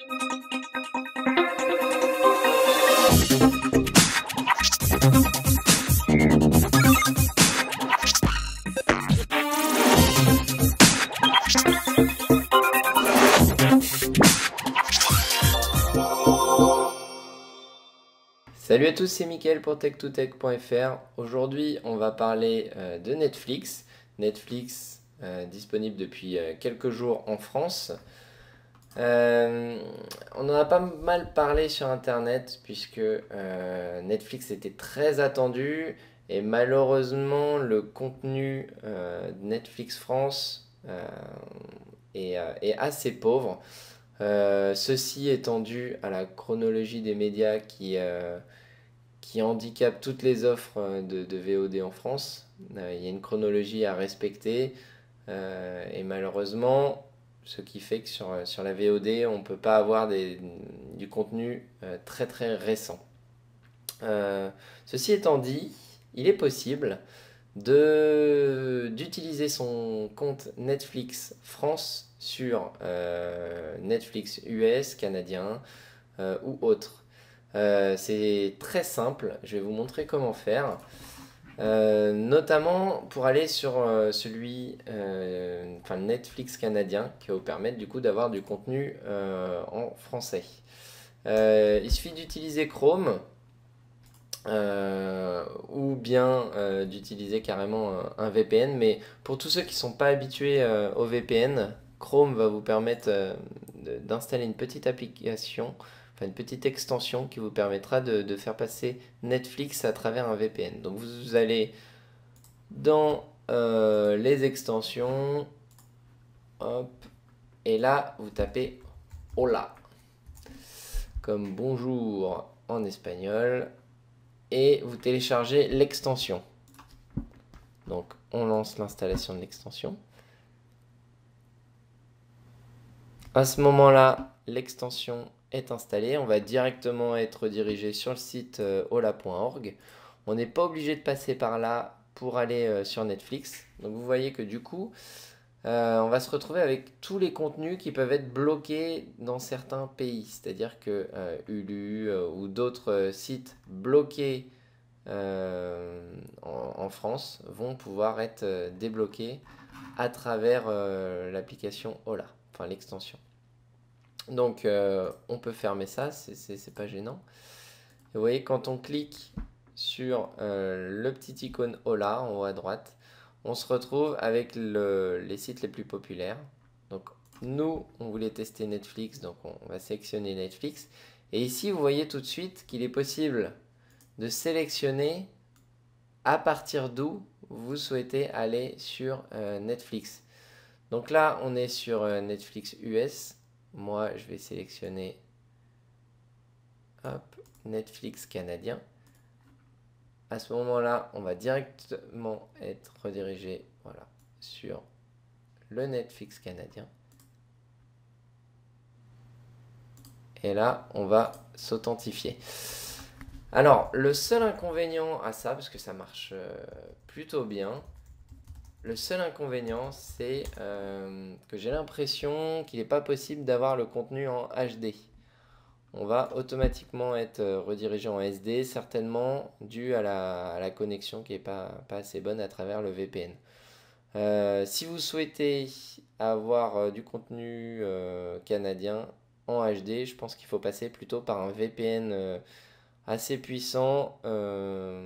Salut à tous, c'est Mickaël pour tech2tech.fr. Aujourd'hui, on va parler de Netflix. Netflix disponible depuis quelques jours en France. On en a pas mal parlé sur internet puisque Netflix était très attendu et malheureusement le contenu de Netflix France est assez pauvre. Ceci étant dû à la chronologie des médias qui handicape toutes les offres de VOD en France. Il y a une chronologie à respecter et malheureusement, ce qui fait que sur la VOD, on ne peut pas avoir du contenu très très récent. Ceci étant dit, il est possible d'utiliser son compte Netflix France sur Netflix US, canadien ou autre. C'est très simple, je vais vous montrer comment faire. Notamment pour aller sur le Netflix canadien qui va vous permettre du coup d'avoir du contenu en français. Il suffit d'utiliser Chrome ou bien d'utiliser carrément un VPN, mais pour tous ceux qui ne sont pas habitués au VPN, Chrome va vous permettre d'installer une petite application, une petite extension qui vous permettra de faire passer Netflix à travers un VPN. Donc vous allez dans les extensions, hop, et là vous tapez Hola, comme bonjour en espagnol, et vous téléchargez l'extension. Donc on lance l'installation de l'extension. À ce moment-là, l'extension est installée. On va directement être redirigé sur le site hola.org. On n'est pas obligé de passer par là pour aller sur Netflix. Donc vous voyez que du coup, on va se retrouver avec tous les contenus qui peuvent être bloqués dans certains pays. C'est-à-dire que Hulu ou d'autres sites bloqués en France vont pouvoir être débloqués à travers l'application Hola, enfin l'extension. Donc on peut fermer ça, c'est pas gênant. Et vous voyez, quand on clique sur le petit icône Hola en haut à droite, on se retrouve avec les sites les plus populaires. Donc nous, on voulait tester Netflix, donc on va sélectionner Netflix. Et ici, vous voyez tout de suite qu'il est possible de sélectionner à partir d'où vous souhaitez aller sur Netflix. Donc là, on est sur Netflix US. Moi, je vais sélectionner Netflix canadien. À ce moment-là, on va directement être redirigé sur le Netflix canadien. Et là, on va s'authentifier. Alors, le seul inconvénient à ça, parce que ça marche plutôt bien, le seul inconvénient, c'est que j'ai l'impression qu'il n'est pas possible d'avoir le contenu en HD. On va automatiquement être redirigé en SD, certainement dû à la connexion qui n'est pas assez bonne à travers le VPN. Si vous souhaitez avoir du contenu canadien en HD, je pense qu'il faut passer plutôt par un VPN assez puissant, un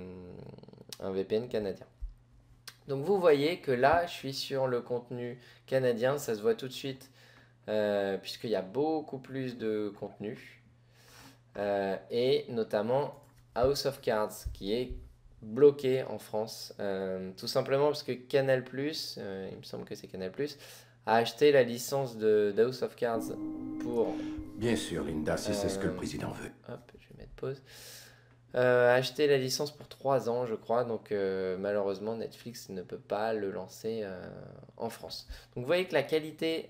VPN canadien. Donc vous voyez que là, je suis sur le contenu canadien, ça se voit tout de suite, puisqu'il y a beaucoup plus de contenu. Et notamment House of Cards, qui est bloqué en France, tout simplement parce que Canal+, il me semble que c'est Canal+, a acheté la licence de House of Cards pour... Bien sûr, Linda, si c'est ce que le président veut. Hop, je vais mettre pause. Acheter la licence pour 3 ans, je crois. Donc, malheureusement, Netflix ne peut pas le lancer en France. Donc, vous voyez que la qualité...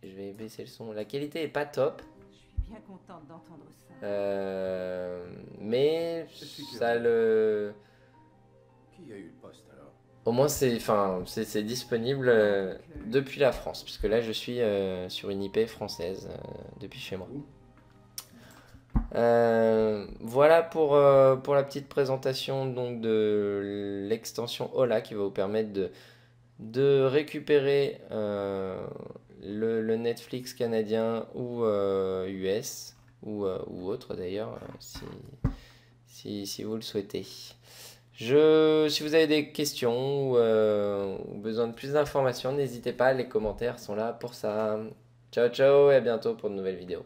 Je vais baisser le son. La qualité est pas top. Je suis bien contente d'entendre ça. Mais ça le... Qui a eu le poste alors? Au moins, c'est disponible depuis la France, puisque là, je suis sur une IP française depuis chez moi. Voilà pour la petite présentation donc, de l'extension Hola qui va vous permettre de récupérer le Netflix canadien ou US ou autre d'ailleurs si vous le souhaitez. Si vous avez des questions ou besoin de plus d'informations, n'hésitez pas, les commentaires sont là pour ça. Ciao ciao et à bientôt pour de nouvelles vidéos.